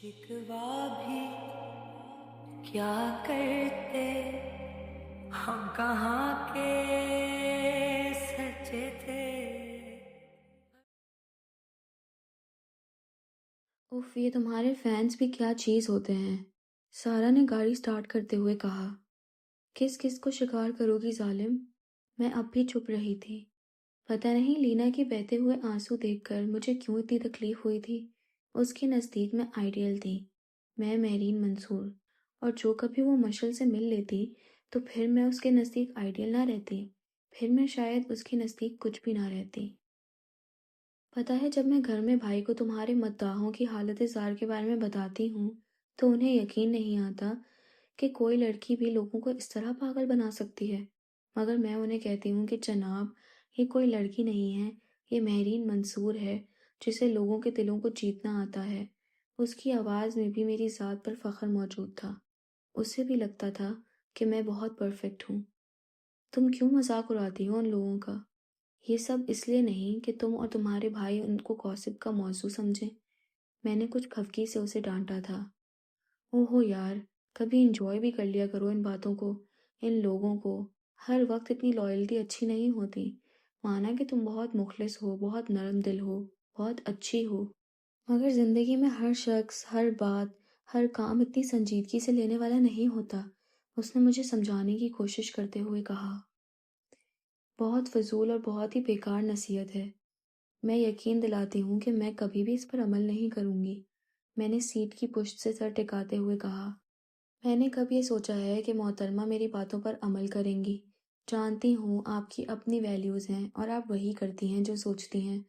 شکوا بھی کیا کرتے، ہم کہاں کے سچے تھے۔ اف، یہ تمہارے فینس بھی کیا چیز ہوتے ہیں، سارا نے گاڑی سٹارٹ کرتے ہوئے کہا۔ کس کس کو شکار کرو گی ظالم؟ میں اب بھی چپ رہی تھی۔ پتہ نہیں لینا کے بہتے ہوئے آنسو دیکھ کر مجھے کیوں اتنی تکلیف ہوئی تھی۔ اس کے نزدیک میں آئیڈیل تھی، میں مہرین منصور، اور جو کبھی وہ مشل سے مل لیتی تو پھر میں اس کے نزدیک آئیڈیل نہ رہتی، پھر میں شاید اس کے نزدیک کچھ بھی نہ رہتی۔ پتہ ہے جب میں گھر میں بھائی کو تمہارے مداحوں کی حالت زار کے بارے میں بتاتی ہوں تو انہیں یقین نہیں آتا کہ کوئی لڑکی بھی لوگوں کو اس طرح پاگل بنا سکتی ہے، مگر میں انہیں کہتی ہوں کہ جناب یہ کوئی لڑکی نہیں ہے، یہ مہرین منصور ہے جسے لوگوں کے دلوں کو جیتنا آتا ہے۔ اس کی آواز میں بھی میری ذات پر فخر موجود تھا، اسے بھی لگتا تھا کہ میں بہت پرفیکٹ ہوں۔ تم کیوں مذاق اڑاتی ہو ان لوگوں کا؟ یہ سب اس لیے نہیں کہ تم اور تمہارے بھائی ان کو گوسپ کا موضوع سمجھیں۔ میں نے کچھ خفگی سے اسے ڈانٹا تھا۔ اوہو یار، کبھی انجوائے بھی کر لیا کرو ان باتوں کو، ان لوگوں کو۔ ہر وقت اتنی لائلٹی اچھی نہیں ہوتی۔ مانا کہ تم بہت مخلص ہو، بہت نرم دل ہو، بہت اچھی ہو، مگر زندگی میں ہر شخص، ہر بات، ہر کام اتنی سنجیدگی سے لینے والا نہیں ہوتا۔ اس نے مجھے سمجھانے کی کوشش کرتے ہوئے کہا۔ بہت فضول اور بہت ہی بیکار نصیحت ہے۔ میں یقین دلاتی ہوں کہ میں کبھی بھی اس پر عمل نہیں کروں گی، میں نے سیٹ کی پشت سے سر ٹکاتے ہوئے کہا۔ میں نے کب یہ سوچا ہے کہ محترمہ میری باتوں پر عمل کریں گی؟ جانتی ہوں آپ کی اپنی ویلیوز ہیں اور آپ وہی کرتی ہیں جو سوچتی ہیں۔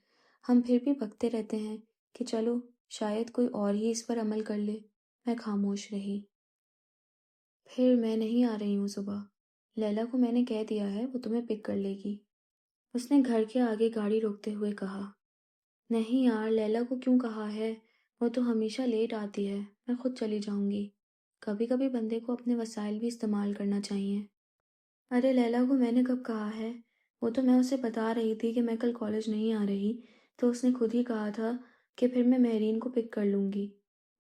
ہم پھر بھی بکتے رہتے ہیں کہ چلو شاید کوئی اور ہی اس پر عمل کر لے۔ میں خاموش رہی۔ پھر میں نہیں آ رہی ہوں صبح، لیلا کو میں نے کہہ دیا ہے، وہ تمہیں پک کر لے گی۔ اس نے گھر کے آگے گاڑی روکتے ہوئے کہا۔ نہیں یار، لیلا کو کیوں کہا ہے؟ وہ تو ہمیشہ لیٹ آتی ہے، میں خود چلی جاؤں گی۔ کبھی کبھی بندے کو اپنے وسائل بھی استعمال کرنا چاہیے۔ ارے لیلا کو میں نے کب کہا ہے؟ وہ تو میں اسے بتا رہی تھی کہ میں کل کالج نہیں آ رہی تو اس نے خود ہی کہا تھا کہ پھر میں مہرین کو پک کر لوں گی۔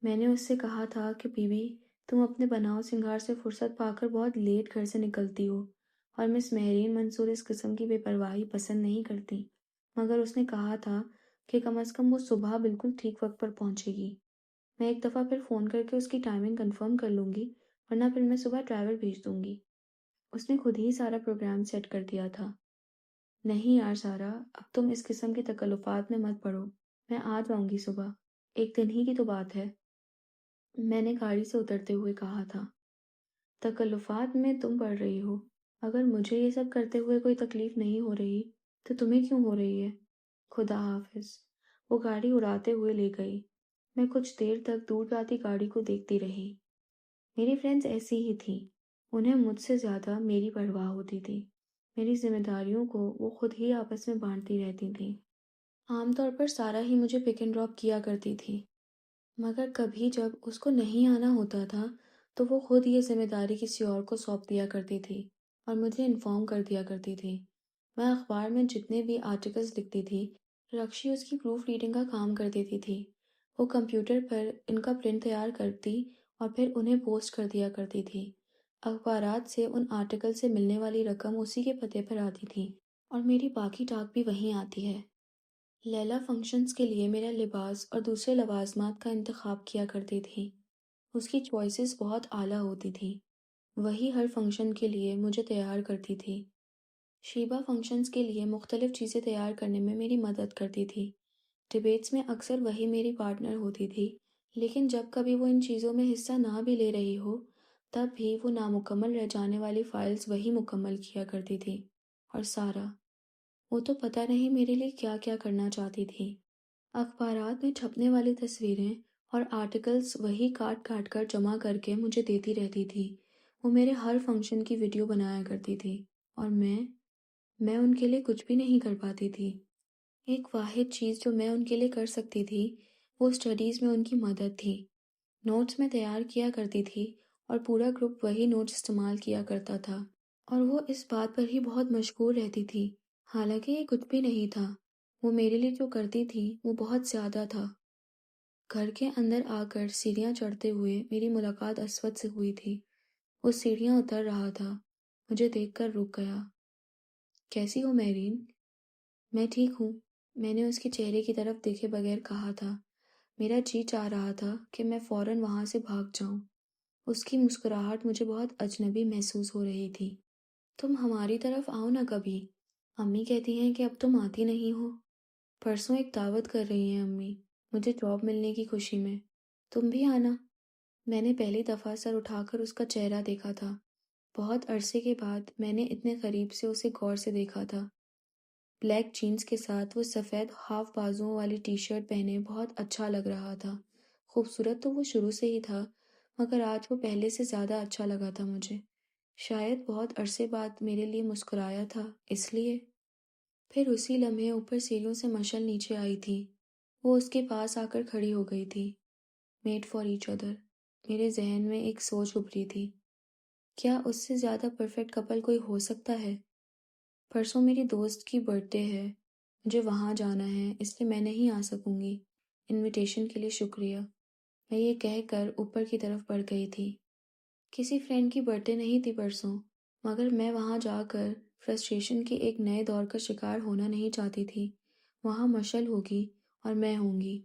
میں نے اس سے کہا تھا کہ بی بی تم اپنے بناؤ سنگار سے فرصت پا کر بہت لیٹ گھر سے نکلتی ہو، اور مس مہرین منصور اس قسم کی بے پرواہی پسند نہیں کرتی، مگر اس نے کہا تھا کہ کم از کم وہ صبح بالکل ٹھیک وقت پر پہنچے گی۔ میں ایک دفعہ پھر فون کر کے اس کی ٹائمنگ کنفرم کر لوں گی، ورنہ پھر میں صبح ڈرائیور بھیج دوں گی۔ اس نے خود ہی سارا پروگرام سیٹ کر دیا تھا۔ نہیں یار سارا، اب تم اس قسم کے تکلفات میں مت پڑو، میں آ جاؤں گی صبح، ایک دن ہی کی تو بات ہے، میں نے گاڑی سے اترتے ہوئے کہا تھا۔ تکلفات میں تم پڑ رہی ہو، اگر مجھے یہ سب کرتے ہوئے کوئی تکلیف نہیں ہو رہی تو تمہیں کیوں ہو رہی ہے؟ خدا حافظ۔ وہ گاڑی اڑاتے ہوئے لے گئی۔ میں کچھ دیر تک دور جاتی گاڑی کو دیکھتی رہی۔ میری فرینڈز ایسی ہی تھیں، انہیں مجھ سے زیادہ میری پرواہ ہوتی تھی۔ میری ذمہ داریوں کو وہ خود ہی آپس میں بانٹتی رہتی تھیں۔ عام طور پر سارا ہی مجھے پک اینڈ ڈراپ کیا کرتی تھی، مگر کبھی جب اس کو نہیں آنا ہوتا تھا تو وہ خود یہ ذمہ داری کسی اور کو سونپ دیا کرتی تھی اور مجھے انفارم کر دیا کرتی تھی۔ میں اخبار میں جتنے بھی آرٹیکلز لکھتی تھی، رکشی اس کی پروف ریڈنگ کا کام کر دیتی تھی۔ وہ کمپیوٹر پر ان کا پرنٹ تیار کرتی اور پھر انہیں پوسٹ کر دیا کرتی تھی۔ اخبارات سے ان آرٹیکل سے ملنے والی رقم اسی کے پتے پر آتی تھی اور میری باقی ٹاک بھی وہیں آتی ہے۔ لیلا فنکشنز کے لیے میرا لباس اور دوسرے لوازمات کا انتخاب کیا کرتی تھی۔ اس کی چوائسز بہت اعلیٰ ہوتی تھیں، وہی ہر فنکشن کے لیے مجھے تیار کرتی تھی۔ شیبہ فنکشنز کے لیے مختلف چیزیں تیار کرنے میں میری مدد کرتی تھی۔ ڈیبیٹس میں اکثر وہی میری پارٹنر ہوتی تھی، لیکن جب کبھی وہ ان چیزوں میں حصہ نہ بھی لے رہی ہو تب بھی وہ نامکمل رہ جانے والی فائلز وہی مکمل کیا کرتی تھی۔ اور سارا، وہ تو پتہ نہیں میرے لیے کیا کیا کرنا چاہتی تھی۔ اخبارات میں چھپنے والی تصویریں اور آرٹیکلز وہی کاٹ کاٹ کر جمع کر کے مجھے دیتی رہتی تھی۔ وہ میرے ہر فنکشن کی ویڈیو بنایا کرتی تھی اور میں ان کے لیے کچھ بھی نہیں کر پاتی تھی۔ ایک واحد چیز جو میں ان کے لیے کر سکتی تھی وہ اسٹڈیز میں ان کی مدد تھی۔ نوٹس میں تیار کیا کرتی تھی اور پورا گروپ وہی نوٹس استعمال کیا کرتا تھا، اور وہ اس بات پر ہی بہت مشغول رہتی تھی، حالانکہ یہ کچھ بھی نہیں تھا۔ وہ میرے لیے جو کرتی تھی وہ بہت زیادہ تھا۔ گھر کے اندر آ کر سیڑھیاں چڑھتے ہوئے میری ملاقات اسود سے ہوئی تھی۔ وہ سیڑھیاں اتر رہا تھا، مجھے دیکھ کر رک گیا۔ کیسی ہو میرین؟ میں ٹھیک ہوں، میں نے اس کے چہرے کی طرف دیکھے بغیر کہا تھا۔ میرا جی چاہ رہا تھا کہ میں فوراً وہاں سے بھاگ جاؤں۔ اس کی مسکراہٹ مجھے بہت اجنبی محسوس ہو رہی تھی۔ تم ہماری طرف آؤ نا کبھی، امی کہتی ہیں کہ اب تم آتی نہیں ہو۔ پرسوں ایک دعوت کر رہی ہیں امی، مجھے جاب ملنے کی خوشی میں، تم بھی آنا۔ میں نے پہلی دفعہ سر اٹھا کر اس کا چہرہ دیکھا تھا۔ بہت عرصے کے بعد میں نے اتنے قریب سے اسے غور سے دیکھا تھا۔ بلیک جینز کے ساتھ وہ سفید ہاف بازوؤں والی ٹی شرٹ پہنے بہت اچھا لگ رہا تھا۔ خوبصورت تو وہ شروع سے ہی تھا، مگر آج وہ پہلے سے زیادہ اچھا لگا تھا مجھے۔ شاید بہت عرصے بعد میرے لیے مسکرایا تھا، اس لیے۔ پھر اسی لمحے اوپر سیڑھیوں سے مشل نیچے آئی تھی۔ وہ اس کے پاس آ کر کھڑی ہو گئی تھی۔ میڈ فار ایچ ادر، میرے ذہن میں ایک سوچ ابھری تھی۔ کیا اس سے زیادہ پرفیکٹ کپل کوئی ہو سکتا ہے؟ پرسوں میری دوست کی برتھ ڈے ہے، مجھے وہاں جانا ہے، اس لیے میں نہیں آ سکوں گی۔ انویٹیشن کے لیے شکریہ، میں یہ کہہ کر اوپر کی طرف بڑھ گئی تھی۔ کسی فرینڈ کی برتھ ڈے نہیں تھی پرسوں، مگر میں وہاں جا کر فرسٹریشن کے ایک نئے دور کا شکار ہونا نہیں چاہتی تھی۔ وہاں مشل ہوگی اور میں ہوں گی،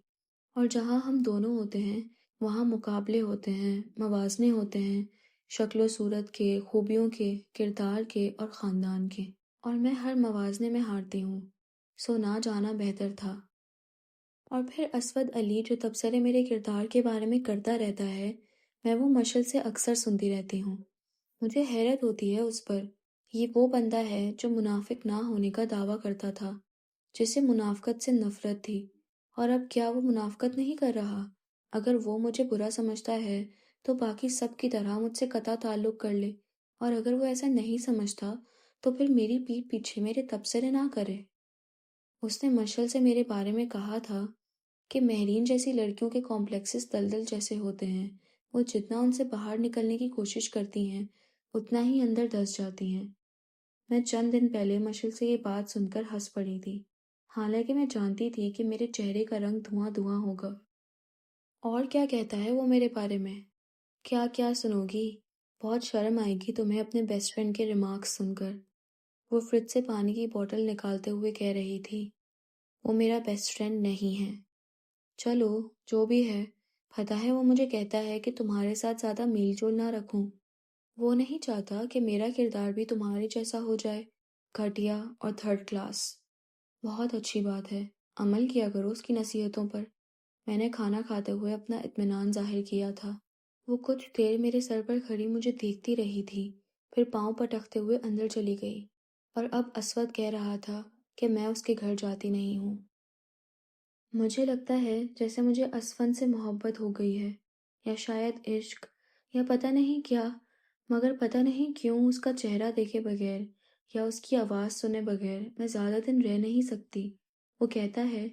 اور جہاں ہم دونوں ہوتے ہیں وہاں مقابلے ہوتے ہیں، موازنے ہوتے ہیں، شکل و صورت کے، خوبیوں کے، کردار کے اور خاندان کے، اور میں ہر موازنے میں ہارتی ہوں، سو نہ جانا بہتر تھا۔ اور پھر اسود علی جو تبصرے میرے کردار کے بارے میں کرتا رہتا ہے، میں وہ مشل سے اکثر سنتی رہتی ہوں۔ مجھے حیرت ہوتی ہے اس پر۔ یہ وہ بندہ ہے جو منافق نہ ہونے کا دعویٰ کرتا تھا، جسے منافقت سے نفرت تھی، اور اب کیا وہ منافقت نہیں کر رہا؟ اگر وہ مجھے برا سمجھتا ہے تو باقی سب کی طرح مجھ سے قطع تعلق کر لے، اور اگر وہ ایسا نہیں سمجھتا تو پھر میری پیٹھ پیچھے میرے تبصرے نہ کرے۔ اس نے مشل سے میرے بارے میں کہا تھا کہ مہرین جیسی لڑکیوں کے کمپلیکسز دلدل جیسے ہوتے ہیں، وہ جتنا ان سے باہر نکلنے کی کوشش کرتی ہیں اتنا ہی اندر دھس جاتی ہیں۔ میں چند دن پہلے مشل سے یہ بات سن کر ہنس پڑی تھی، حالانکہ میں جانتی تھی کہ میرے چہرے کا رنگ دھواں دھواں ہوگا۔ اور کیا کہتا ہے وہ میرے بارے میں؟ کیا کیا سنو گی؟ بہت شرم آئے گی تمہیں اپنے بیسٹ فرینڈ کے ریمارکس سن کر۔ وہ فریج سے پانی کی بوتل نکالتے ہوئے کہہ رہی تھی، وہ میرا بیسٹ فرینڈ نہیں ہے۔ چلو جو بھی ہے، پتہ ہے وہ مجھے کہتا ہے کہ تمہارے ساتھ زیادہ میل جول نہ رکھوں۔ وہ نہیں چاہتا کہ میرا کردار بھی تمہارے جیسا ہو جائے، گھٹیا اور تھرڈ کلاس۔ بہت اچھی بات ہے، عمل کیا کرو اس کی نصیحتوں پر۔ میں نے کھانا کھاتے ہوئے اپنا اطمینان ظاہر کیا تھا۔ وہ کچھ دیر میرے سر پر کھڑی مجھے دیکھتی رہی تھی، پھر پاؤں پٹکتے ہوئے اندر چلی گئی، اور اب اسود کہہ رہا تھا کہ میں اس کے گھر جاتی نہیں ہوں۔ مجھے لگتا ہے جیسے مجھے اسفن سے محبت ہو گئی ہے، یا شاید عشق، یا پتہ نہیں کیا، مگر پتہ نہیں کیوں اس کا چہرہ دیکھے بغیر یا اس کی آواز سنے بغیر میں زیادہ دن رہ نہیں سکتی۔ وہ کہتا ہے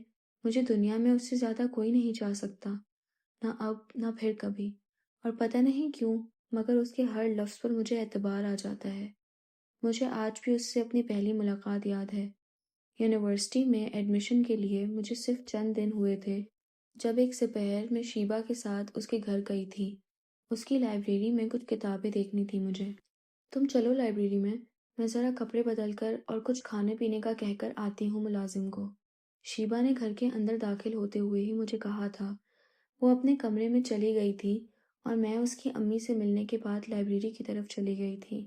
مجھے دنیا میں اس سے زیادہ کوئی نہیں چاہ سکتا، نہ اب نہ پھر کبھی، اور پتہ نہیں کیوں مگر اس کے ہر لفظ پر مجھے اعتبار آ جاتا ہے۔ مجھے آج بھی اس سے اپنی پہلی ملاقات یاد ہے۔ یونیورسٹی میں ایڈمیشن کے لیے مجھے صرف چند دن ہوئے تھے جب ایک سپہر میں شیبا کے ساتھ اس کے گھر گئی تھی۔ اس کی لائبریری میں کچھ کتابیں دیکھنی تھی مجھے۔ تم چلو لائبریری میں ذرا کپڑے بدل کر اور کچھ کھانے پینے کا کہہ کر آتی ہوں ملازم کو۔ شیبا نے گھر کے اندر داخل ہوتے ہوئے ہی مجھے کہا تھا۔ وہ اپنے کمرے میں چلی گئی تھی اور میں اس کی امی سے ملنے کے بعد لائبریری کی طرف چلی گئی تھی۔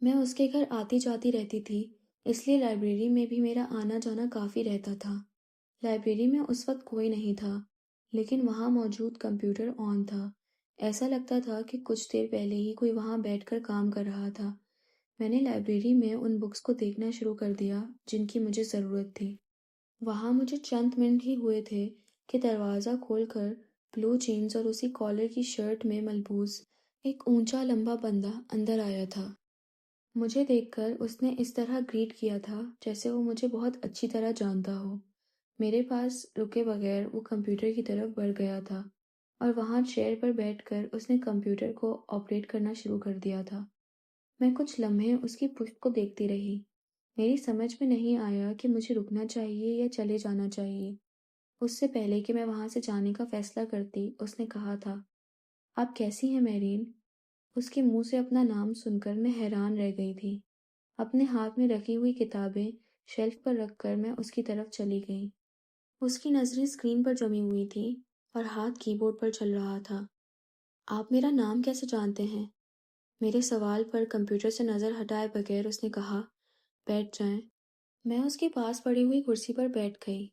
میں اس کے گھر آتی جاتی رہتی تھی، اس لیے لائبریری میں بھی میرا آنا جانا کافی رہتا تھا۔ لائبریری میں اس وقت کوئی نہیں تھا، لیکن وہاں موجود کمپیوٹر آن تھا۔ ایسا لگتا تھا کہ کچھ دیر پہلے ہی کوئی وہاں بیٹھ کر کام کر رہا تھا۔ میں نے لائبریری میں ان بکس کو دیکھنا شروع کر دیا جن کی مجھے ضرورت تھی۔ وہاں مجھے چند منٹ ہی ہوئے تھے کہ دروازہ کھول کر بلو جینز اور اسی کالر کی شرٹ میں ملبوس ایک اونچا لمبا بندہ اندر آیا تھا۔ مجھے دیکھ کر اس نے اس طرح گریٹ کیا تھا جیسے وہ مجھے بہت اچھی طرح جانتا ہو۔ میرے پاس رکے بغیر وہ کمپیوٹر کی طرف بڑھ گیا تھا، اور وہاں چیئر پر بیٹھ کر اس نے کمپیوٹر کو آپریٹ کرنا شروع کر دیا تھا۔ میں کچھ لمحے اس کی پشت کو دیکھتی رہی۔ میری سمجھ میں نہیں آیا کہ مجھے رکنا چاہیے یا چلے جانا چاہیے۔ اس سے پہلے کہ میں وہاں سے جانے کا فیصلہ کرتی، اس نے کہا تھا، آپ کیسی ہیں میرین؟ اس کے منہ سے اپنا نام سن کر میں حیران رہ گئی تھی۔ اپنے ہاتھ میں رکھی ہوئی کتابیں شیلف پر رکھ کر میں اس کی طرف چلی گئی۔ اس کی نظریں اسکرین پر جمی ہوئی تھیں اور ہاتھ کی بورڈ پر چل رہا تھا۔ آپ میرا نام کیسے جانتے ہیں؟ میرے سوال پر کمپیوٹر سے نظر ہٹائے بغیر اس نے کہا، بیٹھ جائیں۔ میں اس کے پاس پڑی ہوئی کرسی پر بیٹھ گئی۔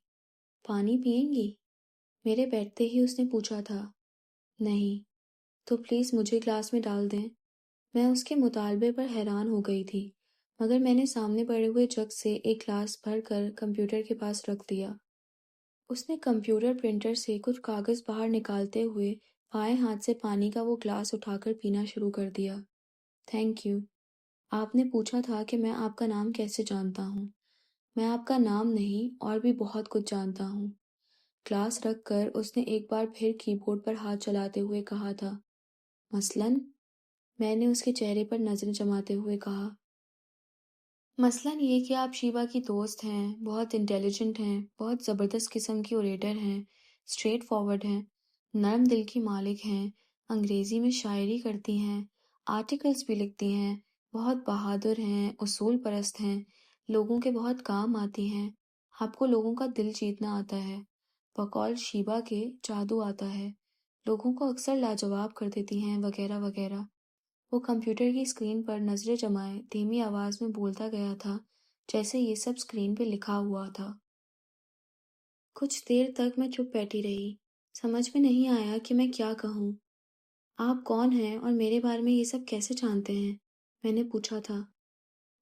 پانی پئیں گی؟ میرے بیٹھتے ہی اس نے پوچھا تھا۔ نہیں، تو پلیز مجھے گلاس میں ڈال دیں۔ میں اس کے مطالبے پر حیران ہو گئی تھی، مگر میں نے سامنے پڑے ہوئے جگ سے ایک گلاس بھر کر کمپیوٹر کے پاس رکھ دیا۔ اس نے کمپیوٹر پرنٹر سے کچھ کاغذ باہر نکالتے ہوئے بائیں ہاتھ سے پانی کا وہ گلاس اٹھا کر پینا شروع کر دیا۔ Thank you. آپ نے پوچھا تھا کہ میں آپ کا نام کیسے جانتا ہوں۔ میں آپ کا نام نہیں اور بھی بہت کچھ جانتا ہوں۔ گلاس رکھ کر اس نے ایک بار پھر کی بورڈ پر ہاتھ چلاتے ہوئے کہا تھا، مثلاً؟ میں نے اس کے چہرے پر نظریں جماتے ہوئے کہا، مثلاً یہ کہ آپ شیبا کی دوست ہیں، بہت انٹیلیجنٹ ہیں، بہت زبردست قسم کی اوریٹر ہیں، اسٹریٹ فارورڈ ہیں، نرم دل کی مالک ہیں، انگریزی میں شاعری کرتی ہیں، آرٹیکلز بھی لکھتی ہیں، بہت بہادر ہیں، اصول پرست ہیں، لوگوں کے بہت کام آتی ہیں، آپ کو لوگوں کا دل جیتنا آتا ہے، بقول شیبا کے جادو آتا ہے، لوگوں کو اکثر لاجواب کر دیتی ہیں، وغیرہ وغیرہ۔ وہ کمپیوٹر کی اسکرین پر نظریں جمائے دھیمی آواز میں بولتا گیا تھا، جیسے یہ سب اسکرین پہ لکھا ہوا تھا۔ کچھ دیر تک میں چپ بیٹھی رہی، سمجھ میں نہیں آیا کہ میں کیا کہوں۔ آپ کون ہیں اور میرے بارے میں یہ سب کیسے جانتے ہیں؟ میں نے پوچھا تھا۔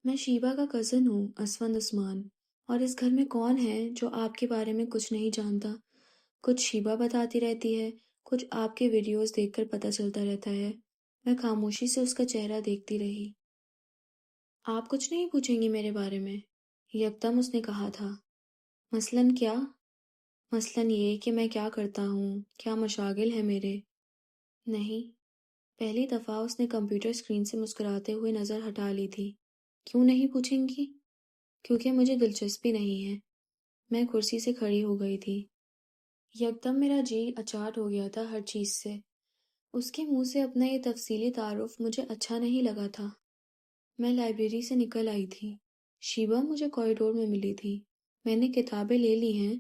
میں شیبا کا کزن ہوں، اسفند عثمان، اور اس گھر میں کون ہے جو آپ کے بارے میں کچھ نہیں جانتا؟ کچھ شیبا بتاتی رہتی ہے، کچھ آپ کے ویڈیوز دیکھ کر پتہ چلتا رہتا ہے۔ میں خاموشی سے اس کا چہرہ دیکھتی رہی۔ آپ کچھ نہیں پوچھیں گی میرے بارے میں؟ یکدم اس نے کہا تھا۔ مثلاً کیا؟ مثلاً یہ کہ میں کیا کرتا ہوں، کیا مشاغل ہیں میرے؟ نہیں۔ پہلی دفعہ اس نے کمپیوٹر اسکرین سے مسکراتے ہوئے نظر ہٹا لی تھی۔ کیوں نہیں پوچھیں گی؟ کیونکہ مجھے دلچسپی نہیں ہے۔ میں کرسی سے کھڑی ہو گئی تھی۔ یکدم میرا جی اچاٹ ہو گیا تھا ہر چیز سے۔ اس کے منہ سے اپنا یہ تفصیلی تعارف مجھے اچھا نہیں لگا تھا۔ میں لائبریری سے نکل آئی تھی۔ شیبا مجھے کوریڈور میں ملی تھی۔ میں نے کتابیں لے لی ہیں،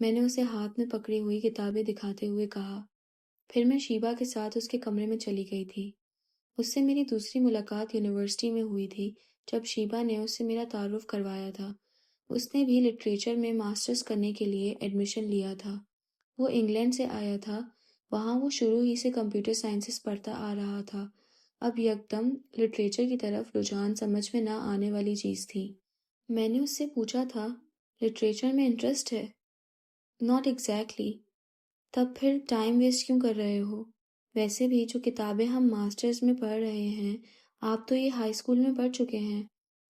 میں نے اسے ہاتھ میں پکڑی ہوئی کتابیں دکھاتے ہوئے کہا۔ پھر میں شیبا کے ساتھ اس کے کمرے میں چلی گئی تھی۔ اس سے میری دوسری ملاقات یونیورسٹی میں ہوئی تھی، جب شیبا نے اس سے میرا تعارف کروایا تھا۔ اس نے بھی لٹریچر میں ماسٹرز کرنے کے لیے ایڈمیشن لیا تھا۔ وہ انگلینڈ سے آیا تھا، وہاں وہ شروع ہی سے کمپیوٹر سائنسز پڑھتا آ رہا تھا۔ اب یکدم لٹریچر کی طرف رجحان سمجھ میں نہ آنے والی چیز تھی۔ میں نے اس سے پوچھا تھا، لٹریچر میں انٹرسٹ ہے؟ Not exactly. تب پھر ٹائم ویسٹ کیوں کر رہے ہو؟ ویسے بھی جو کتابیں ہم ماسٹرز میں پڑھ رہے ہیں، آپ تو یہ ہائی اسکول میں پڑھ چکے ہیں،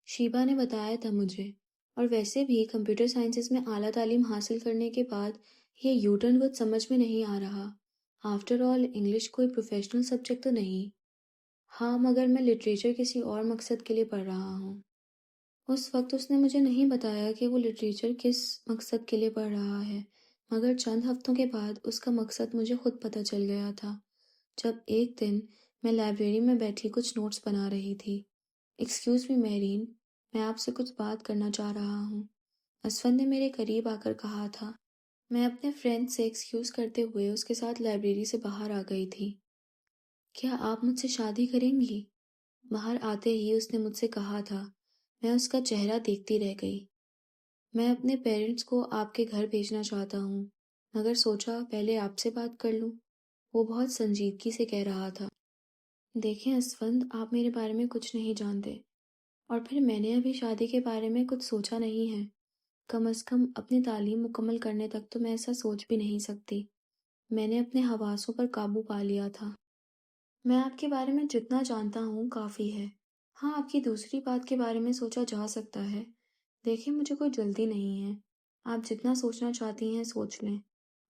شیبا نے بتایا تھا مجھے۔ اور ویسے بھی کمپیوٹر سائنسز میں اعلیٰ تعلیم حاصل کرنے کے بعد یہ یوٹرن کچھ سمجھ میں نہیں آ رہا۔ آفٹر آل انگلش کوئی پروفیشنل سبجیکٹ تو نہیں۔ ہاں، مگر میں لٹریچر کسی اور مقصد کے لیے پڑھ رہا ہوں۔ اس وقت اس نے مجھے نہیں بتایا کہ وہ لٹریچر کس مقصد کے لیے پڑھ رہا ہے، مگر چند ہفتوں کے بعد اس کا مقصد مجھے خود پتہ چل گیا تھا، جب ایک دن میں لائبریری میں بیٹھی کچھ نوٹس بنا رہی تھی۔ ایکسکیوز می مہرین، میں آپ سے کچھ بات کرنا چاہ رہا ہوں، اسفند نے میرے قریب آ کر کہا تھا۔ میں اپنے فرینڈ سے ایکسکیوز کرتے ہوئے اس کے ساتھ لائبریری سے باہر آ گئی تھی۔ کیا آپ مجھ سے شادی کریں گی؟ باہر آتے ہی اس نے مجھ سے کہا تھا۔ میں اس کا چہرہ دیکھتی رہ گئی۔ میں اپنے پیرنٹس کو آپ کے گھر بھیجنا چاہتا ہوں، مگر سوچا پہلے آپ سے بات کر لوں۔ وہ بہت سنجیدگی سے کہہ رہا تھا۔ دیکھیں اسفند، آپ میرے بارے میں کچھ نہیں جانتے، اور پھر میں نے ابھی شادی کے بارے میں کچھ سوچا نہیں ہے۔ کم از کم اپنی تعلیم مکمل کرنے تک تو میں ایسا سوچ بھی نہیں سکتی۔ میں نے اپنے حواسوں پر قابو پا لیا تھا۔ میں آپ کے بارے میں جتنا جانتا ہوں کافی ہے۔ ہاں، آپ کی دوسری بات کے بارے میں سوچا جا سکتا ہے۔ دیکھیں، مجھے کوئی جلدی نہیں ہے۔ آپ جتنا سوچنا چاہتی ہیں سوچ لیں۔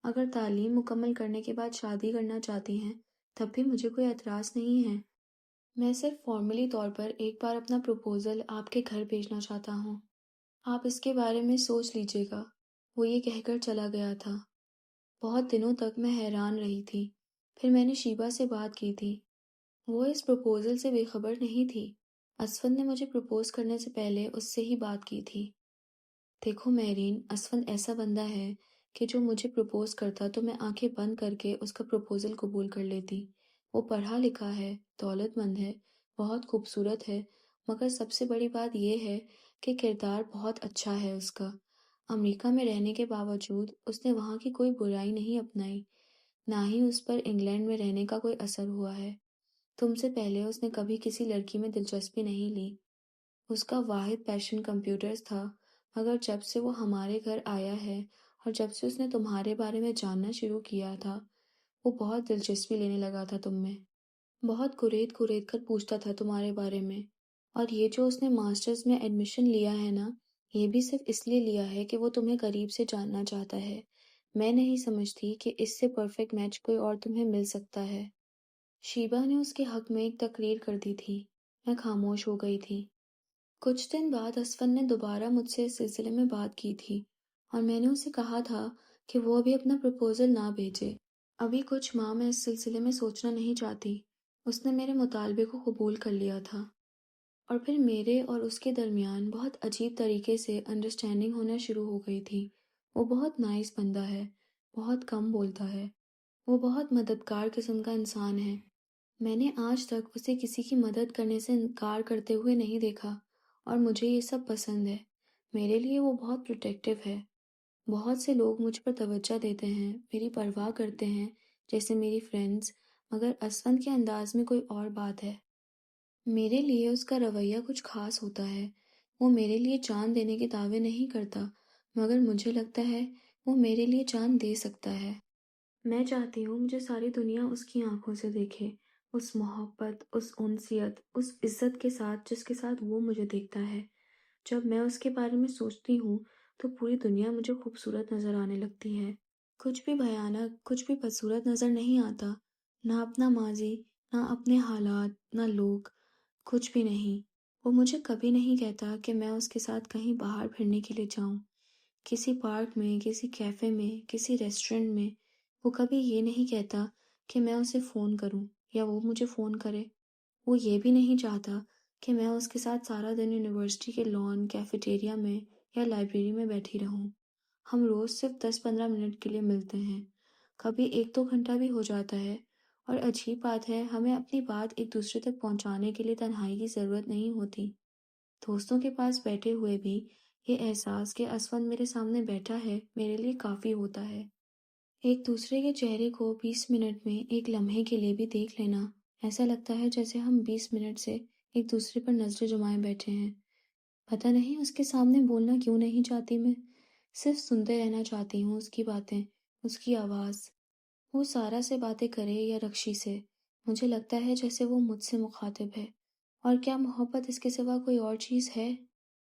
اگر تعلیم مکمل کرنے کے بعد شادی کرنا چاہتی ہیں تب بھی مجھے کوئی اعتراض نہیں ہے۔ میں صرف فارملی طور پر ایک بار اپنا پروپوزل آپ کے گھر بھیجنا چاہتا ہوں۔ آپ اس کے بارے میں سوچ لیجئے گا۔ وہ یہ کہہ کر چلا گیا تھا۔ بہت دنوں تک میں حیران رہی تھی۔ پھر میں نے شیبا سے بات کی تھی۔ وہ اس پروپوزل سے بے خبر نہیں تھی۔ اسفند نے مجھے پروپوز کرنے سے پہلے اس سے ہی بات کی تھی۔ دیکھو مہرین، اسفند ایسا بندہ ہے کہ جو مجھے پروپوز کرتا تو میں آنکھیں بند کر کے اس کا پروپوزل قبول کر لیتی۔ وہ پڑھا لکھا ہے، دولت مند ہے، بہت خوبصورت ہے، مگر سب سے بڑی بات یہ ہے کہ کردار بہت اچھا ہے اس کا۔ امریکہ میں رہنے کے باوجود اس نے وہاں کی کوئی برائی نہیں اپنائی، نہ ہی اس پر انگلینڈ میں رہنے کا کوئی اثر ہوا ہے۔ تم سے پہلے اس نے کبھی کسی لڑکی میں دلچسپی نہیں لی۔ اس کا واحد پیشن کمپیوٹرز تھا، مگر جب سے وہ ہمارے گھر آیا ہے اور جب سے اس نے تمہارے بارے میں جاننا شروع کیا تھا، وہ بہت دلچسپی لینے لگا تھا تم میں۔ بہت کرید کرید کر پوچھتا تھا تمہارے بارے میں۔ اور یہ جو اس نے ماسٹرز میں ایڈمیشن لیا ہے نا، یہ بھی صرف اس لیے لیا ہے کہ وہ تمہیں قریب سے جاننا چاہتا ہے۔ میں نہیں سمجھتی کہ اس سے پرفیکٹ میچ کوئی اور تمہیں مل سکتا ہے۔ شیبا نے اس کے حق میں ایک تقریر کر دی تھی۔ میں خاموش ہو گئی تھی۔ کچھ دن بعد اسفند نے دوبارہ مجھ سے اس سلسلے میں بات کی تھی اور میں نے اسے کہا تھا کہ وہ ابھی اپنا پروپوزل نہ بھیجے۔ ابھی کچھ ماہ میں اس سلسلے میں سوچنا نہیں چاہتی۔ اس نے میرے مطالبے کو قبول کر لیا تھا اور پھر میرے اور اس کے درمیان بہت عجیب طریقے سے انڈرسٹینڈنگ ہونا شروع ہو گئی تھی۔ وہ بہت نائس بندہ ہے، بہت کم بولتا ہے، وہ بہت مددگار قسم کا انسان ہے۔ میں نے آج تک اسے کسی کی مدد کرنے سے انکار کرتے ہوئے نہیں دیکھا اور مجھے یہ سب پسند ہے۔ میرے لیے وہ بہت پروٹیکٹیو ہے۔ بہت سے لوگ مجھ پر توجہ دیتے ہیں، میری پرواہ کرتے ہیں، جیسے میری فرینڈز، مگر اسفند کے انداز میں کوئی اور بات ہے۔ میرے لیے اس کا رویہ کچھ خاص ہوتا ہے۔ وہ میرے لیے جان دینے کے دعوے نہیں کرتا، مگر مجھے لگتا ہے وہ میرے لیے جان دے سکتا ہے۔ میں چاہتی ہوں مجھے ساری دنیا اس کی آنکھوں سے دیکھے، اس محبت، اس انسیت، اس عزت کے ساتھ جس کے ساتھ وہ مجھے دیکھتا ہے۔ جب میں اس کے بارے میں سوچتی ہوں تو پوری دنیا مجھے خوبصورت نظر آنے لگتی ہے۔ کچھ بھی بھیانک، کچھ بھی بدصورت نظر نہیں آتا، نہ اپنا ماضی، نہ اپنے حالات، نہ لوگ، کچھ بھی نہیں۔ وہ مجھے کبھی نہیں کہتا کہ میں اس کے ساتھ کہیں باہر پھرنے کے لیے جاؤں، کسی پارک میں، کسی کیفے میں، کسی ریسٹورنٹ میں۔ وہ کبھی یہ نہیں کہتا کہ میں اسے فون کروں یا وہ مجھے فون کرے۔ وہ یہ بھی نہیں چاہتا کہ میں اس کے ساتھ سارا دن یونیورسٹی کے لان، کیفیٹیریا میں یا لائبریری میں بیٹھی رہوں۔ ہم روز صرف 10-15 منٹ کے لیے ملتے ہیں، کبھی 1-2 گھنٹہ بھی ہو جاتا ہے، اور عجیب بات ہے ہمیں اپنی بات ایک دوسرے تک پہنچانے کے لیے تنہائی کی ضرورت نہیں ہوتی۔ دوستوں کے پاس بیٹھے ہوئے بھی یہ احساس کہ اسفند میرے سامنے بیٹھا ہے میرے لیے کافی ہوتا ہے۔ ایک دوسرے کے چہرے کو 20 منٹ میں ایک لمحے کے لیے بھی دیکھ لینا، ایسا لگتا ہے جیسے ہم 20 منٹ سے ایک دوسرے پر نظریں جمائے بیٹھے ہیں۔ پتہ نہیں اس کے سامنے بولنا کیوں نہیں چاہتی میں، صرف سنتے رہنا چاہتی ہوں اس کی باتیں، اس کی آواز۔ وہ سارا سے باتیں کرے یا رکشی سے، مجھے لگتا ہے جیسے وہ مجھ سے مخاطب ہے۔ اور کیا محبت اس کے سوا کوئی اور چیز ہے؟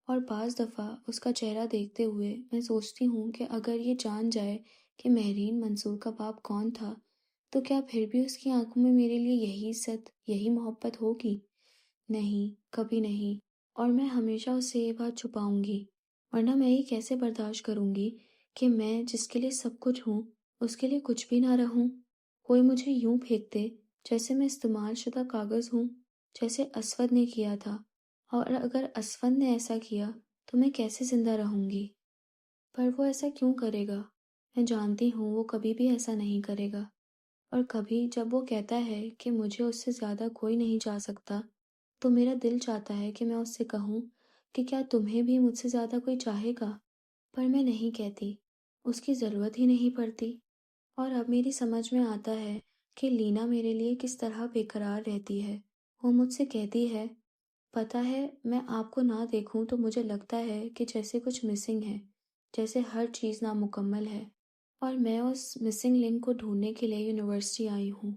اور بعض دفعہ اس کا چہرہ دیکھتے ہوئے میں سوچتی ہوں کہ اگر یہ جان جائے کہ مہرین منصور کا باپ کون تھا، تو کیا پھر بھی اس کی آنکھوں میں میرے لیے یہی عزت، یہی محبت ہوگی؟ نہیں، کبھی نہیں۔ اور میں ہمیشہ اس سے یہ بات چھپاؤں گی، ورنہ میں یہ کیسے برداشت کروں گی کہ میں جس کے لیے سب کچھ ہوں اس کے لیے کچھ بھی نہ رہوں۔ کوئی مجھے یوں پھینک دے جیسے میں استعمال شدہ کاغذ ہوں، جیسے اسود نے کیا تھا۔ اور اگر اسفند نے ایسا کیا تو میں کیسے زندہ رہوں گی؟ پر وہ ایسا کیوں کرے گا؟ میں جانتی ہوں وہ کبھی بھی ایسا نہیں کرے گا۔ اور کبھی جب وہ کہتا ہے کہ مجھے اس سے زیادہ کوئی نہیں جا سکتا، تو میرا دل چاہتا ہے کہ میں اس سے کہوں کہ کیا تمہیں بھی مجھ سے زیادہ کوئی چاہے گا؟ پر میں نہیں کہتی، اس کی ضرورت ہی نہیں پڑتی۔ اور اب میری سمجھ میں آتا ہے کہ لینا میرے لیے کس طرح بے قرار رہتی ہے۔ وہ مجھ سے کہتی ہے، پتہ ہے میں آپ کو نہ دیکھوں تو مجھے لگتا ہے کہ جیسے کچھ مسنگ ہے، جیسے ہر چیز نامکمل ہے، اور میں اس مسنگ لنک کو ڈھونڈنے کے لیے یونیورسٹی آئی ہوں۔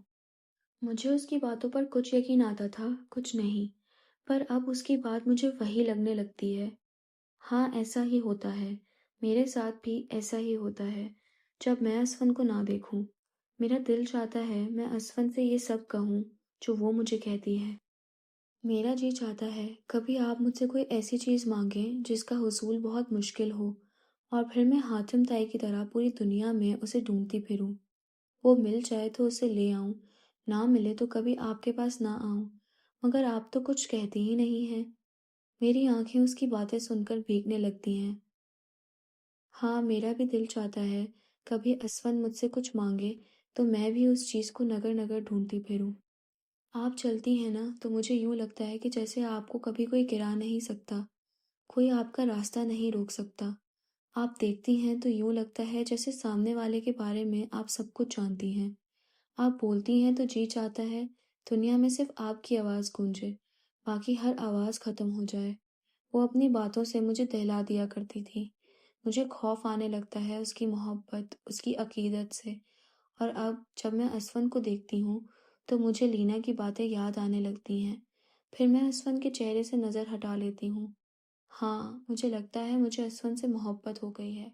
مجھے اس کی باتوں پر کچھ یقین آتا تھا، کچھ نہیں، پر اب اس کی بات مجھے وہی لگنے لگتی ہے۔ ہاں، ایسا ہی ہوتا ہے، میرے ساتھ بھی ایسا ہی ہوتا ہے جب میں اسفند کو نہ دیکھوں۔ میرا دل چاہتا ہے میں اسفند سے یہ سب کہوں جو وہ مجھے کہتی ہے۔ میرا جی چاہتا ہے کبھی آپ مجھ سے کوئی ایسی چیز مانگیں جس کا حصول بہت مشکل ہو، اور پھر میں حاتم تائی کی طرح پوری دنیا میں اسے ڈھونڈتی پھروں۔ وہ مل جائے تو اسے لے آؤں، نہ ملے تو کبھی آپ کے پاس نہ آؤں، مگر آپ تو کچھ کہتے ہی نہیں ہیں۔ میری آنکھیں اس کی باتیں سن کر بھیگنے لگتی ہیں۔ ہاں، میرا بھی دل چاہتا ہے کبھی اسون مجھ سے کچھ مانگے تو میں بھی اس چیز کو نگر نگر ڈھونڈتی پھروں۔ آپ چلتی ہیں نا تو مجھے یوں لگتا ہے کہ جیسے آپ کو کبھی کوئی گرا نہیں سکتا، کوئی آپ کا راستہ نہیں روک سکتا۔ آپ دیکھتی ہیں تو یوں لگتا ہے جیسے سامنے والے کے بارے میں آپ سب کچھ جانتی ہیں۔ آپ بولتی ہیں تو جی چاہتا ہے دنیا میں صرف آپ کی آواز گونجے، باقی ہر آواز ختم ہو جائے۔ وہ اپنی باتوں سے مجھے دہلا دیا کرتی تھی۔ مجھے خوف آنے لگتا ہے اس کی محبت، اس کی عقیدت سے، اور اب جب میں اسون کو دیکھتی ہوں تو مجھے لینا کی باتیں یاد آنے لگتی ہیں۔ پھر میں اسون کے چہرے سے نظر ہٹا لیتی ہوں۔ ہاں، مجھے لگتا ہے مجھے اسون سے محبت ہو گئی ہے۔